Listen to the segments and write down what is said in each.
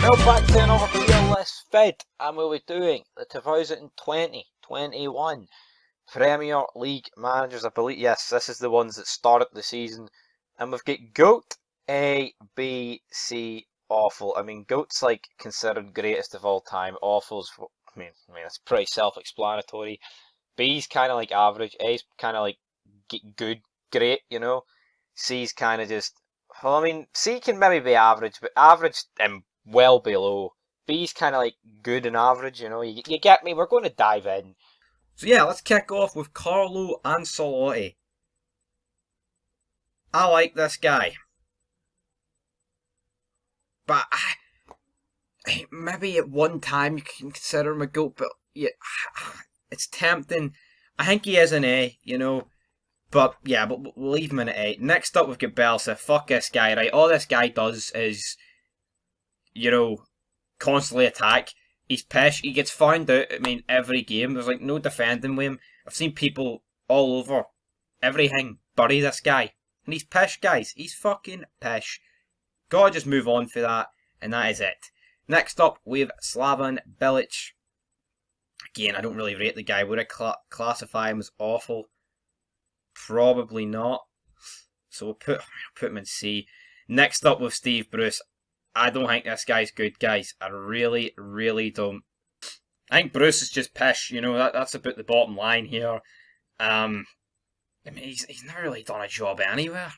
Welcome back to another tier list vid, and we'll be doing the 2020-21 Premier League managers. I believe, yes, this is the ones that started the season, and we've got GOAT, A, B, C, awful. I mean, GOAT's like considered greatest of all time. Awful's, I mean, it's pretty self-explanatory. B's kind of like average. A's kind of like good, great, you know. C's kind of just, well, I mean, C can maybe be average, but average and well below. B's kind of like good and average, you know. You get me? We're going to dive in. So yeah, let's kick off with Carlo Ancelotti. I like this guy. But maybe at one time you can consider him a GOAT, but yeah, it's tempting. I think he is an A, you know. But yeah, but we'll leave him in at A. Next up, we've got Bielsa. Fuck this guy, right? All this guy does is, you know, constantly attack. He's pish. He gets found out, I mean, every game. There's like no defending with him. I've seen people all over everything bury this guy. And he's pish, guys. He's fucking pish. Gotta just move on for that. And that is it. Next up, we have Slaven Bilic. Again, I don't really rate the guy. Would I classify him as awful? Probably not. So we'll put him in C. Next up with Steve Bruce. I don't think this guy's good, guys. I really, really don't. I think Bruce is just pish. You know, that's about the bottom line here. I mean, he's not really done a job anywhere.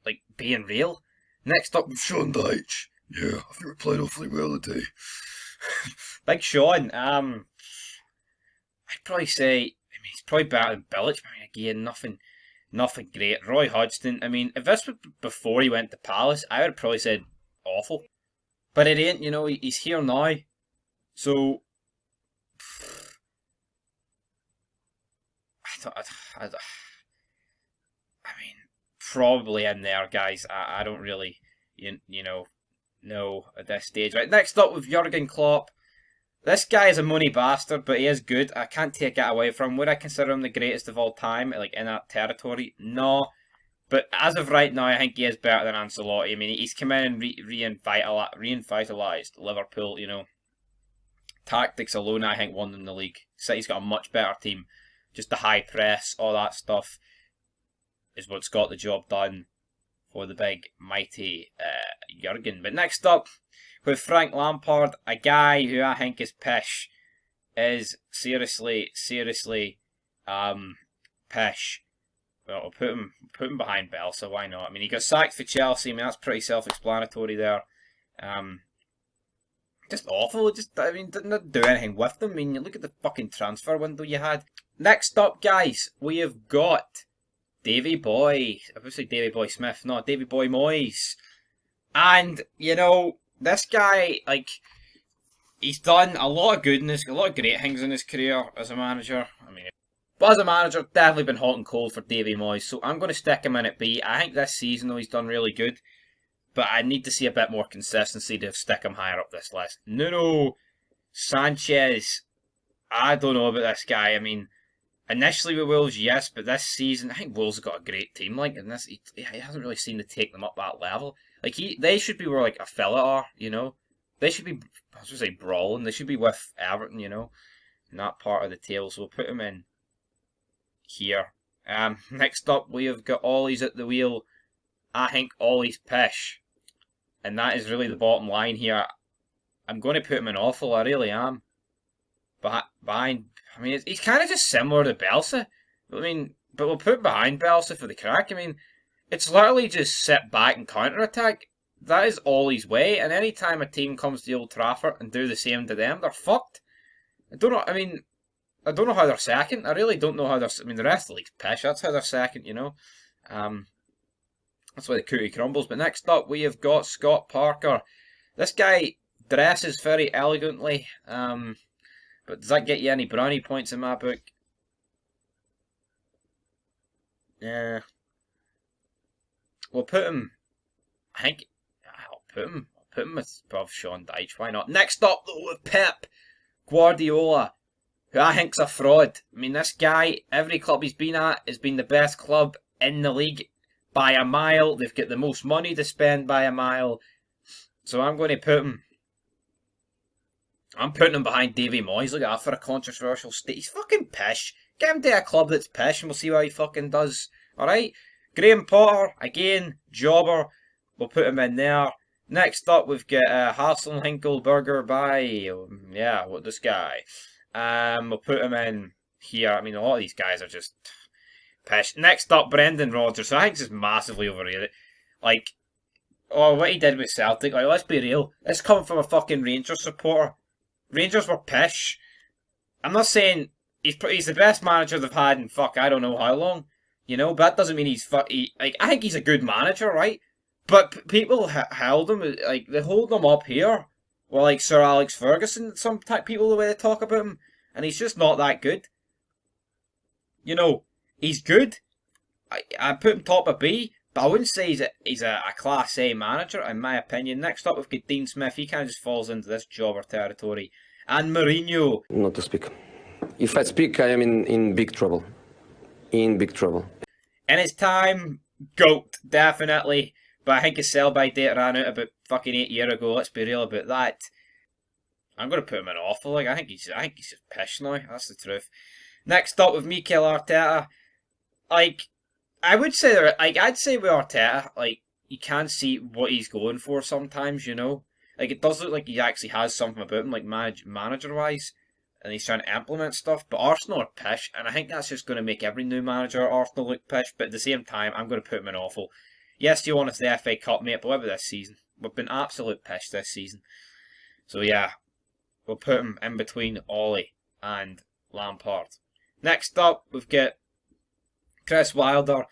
Like, being real. Next up with Sean Dyche. Yeah, I think we played awfully well today. Big Sean. I'd probably say, I mean, he's probably better than Bilic. I mean, again, nothing great. Roy Hodgson. I mean, if this was before he went to Palace, I would have probably said awful. But it ain't, you know, he's here now. So, I mean, probably in there, guys. I don't really, you know at this stage. Right, next up with Jurgen Klopp. This guy is a money bastard, but he is good. I can't take it away from him. Would I consider him the greatest of all time, like in that territory? No. But as of right now, I think he is better than Ancelotti. I mean, he's come in and revitalised Liverpool, you know. Tactics alone, I think, won them the league. City's got a much better team. Just the high press, all that stuff is what's got the job done for the big, mighty Jurgen. But next up, with Frank Lampard, a guy who I think is pish, is seriously pish. Well, we'll put him behind Bielsa, why not? I mean, he got sacked for Chelsea. I mean, that's pretty self-explanatory there. Just awful. Didn't do anything with them. I mean, you look at the fucking transfer window you had. Next up, guys, we have got Davy Boy. I would say Davy Boy Smith, not Davy Boy Moyes. And, you know, this guy, like, he's done a lot of goodness, a lot of great things in his career as a manager. I mean, but as a manager, definitely been hot and cold for Davy Moyes, so I'm going to stick him in at B. I think this season, though, he's done really good, but I need to see a bit more consistency to stick him higher up this list. Nuno Sanchez, I don't know about this guy. I mean, initially with Wolves, yes, but this season, I think Wolves have got a great team, like, and this, he hasn't really seemed to take them up that level. Like, they should be where, like, a Villa are, you know? They should be, I was going to say, brawling. They should be with Everton, you know? In that part of the table, so we'll put him in here. Next up, we have got Ollie's at the wheel. I think Ollie's pish. And that is really the bottom line here. I'm going to put him in awful, I really am. Behind, I mean, he's kind of just similar to Bielsa. I mean, but we'll put him behind Bielsa for the crack. I mean, it's literally just sit back and counter-attack. That is Ollie's way, and any time a team comes to Old Trafford and do the same to them, they're fucked. I don't know how they're second. I really don't know how they're... I mean, the rest of the league's pish. That's how they're second, you know. That's why the cookie crumbles. But next up, we have got Scott Parker. This guy dresses very elegantly. But does that get you any brownie points in my book? Yeah. We'll put him... I think... I'll put him above Sean Dyche. Why not? Next up, though, with Pep Guardiola, who I think's a fraud. I mean, this guy, every club he's been at has been the best club in the league by a mile. They've got the most money to spend by a mile. So I'm going to put him I'm putting him behind Davy Moyes. Look at that for a controversial state. He's fucking pish. Get him to a club that's pish and we'll see what he fucking does. Alright? Graham Potter, again, jobber. We'll put him in there. Next up, we've got Hasselhinkelberger by, yeah, what this guy. We'll put him in here. I mean, a lot of these guys are just pish. Next up, Brendon Rogers. So I think this is massively overrated. Like, oh, what he did with Celtic, like, let's be real. This coming from a fucking Rangers supporter. Rangers were pish. I'm not saying he's the best manager they've had in I don't know how long. You know, but that doesn't mean he's like, I think he's a good manager, right? But people held him, like, they hold him up here. Well, like Sir Alex Ferguson, some people, the way they talk about him. And he's just not that good. You know, he's good. I put him top of B, but I wouldn't say he's a Class A manager, in my opinion. Next up, we've got Dean Smith. He kind of just falls into this jobber territory. And Mourinho. Not to speak. If I speak, I am in big trouble. In big trouble. In his time, GOAT, definitely. But I think his sell-by date ran out about fucking 8 years ago. Let's be real about that. I'm going to put him in awful. Like, I think he's just pish now. That's the truth. Next up with Mikael Arteta. Like, I would say, I'd say with Arteta, like, you can see what he's going for sometimes, you know? Like, it does look like he actually has something about him, like, manager-wise. And he's trying to implement stuff. But Arsenal are pish. And I think that's just going to make every new manager at Arsenal look pish. But at the same time, I'm going to put him in awful. Yes, you won us the FA Cup, mate, but what about this season? We've been absolute pish this season. So, yeah. We'll put him in between Ollie and Lampard. Next up, we've got Chris Wilder.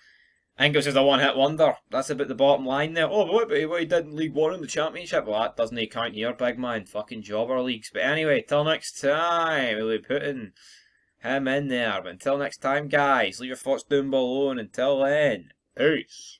I think it was just a one-hit wonder. That's about the bottom line there. Oh, but what about what he did in League 1 in the Championship? Well, that doesn't count here, big man. Fucking jobber leagues. But anyway, till next time, we'll be putting him in there. But until next time, guys, leave your thoughts down below. And until then, peace.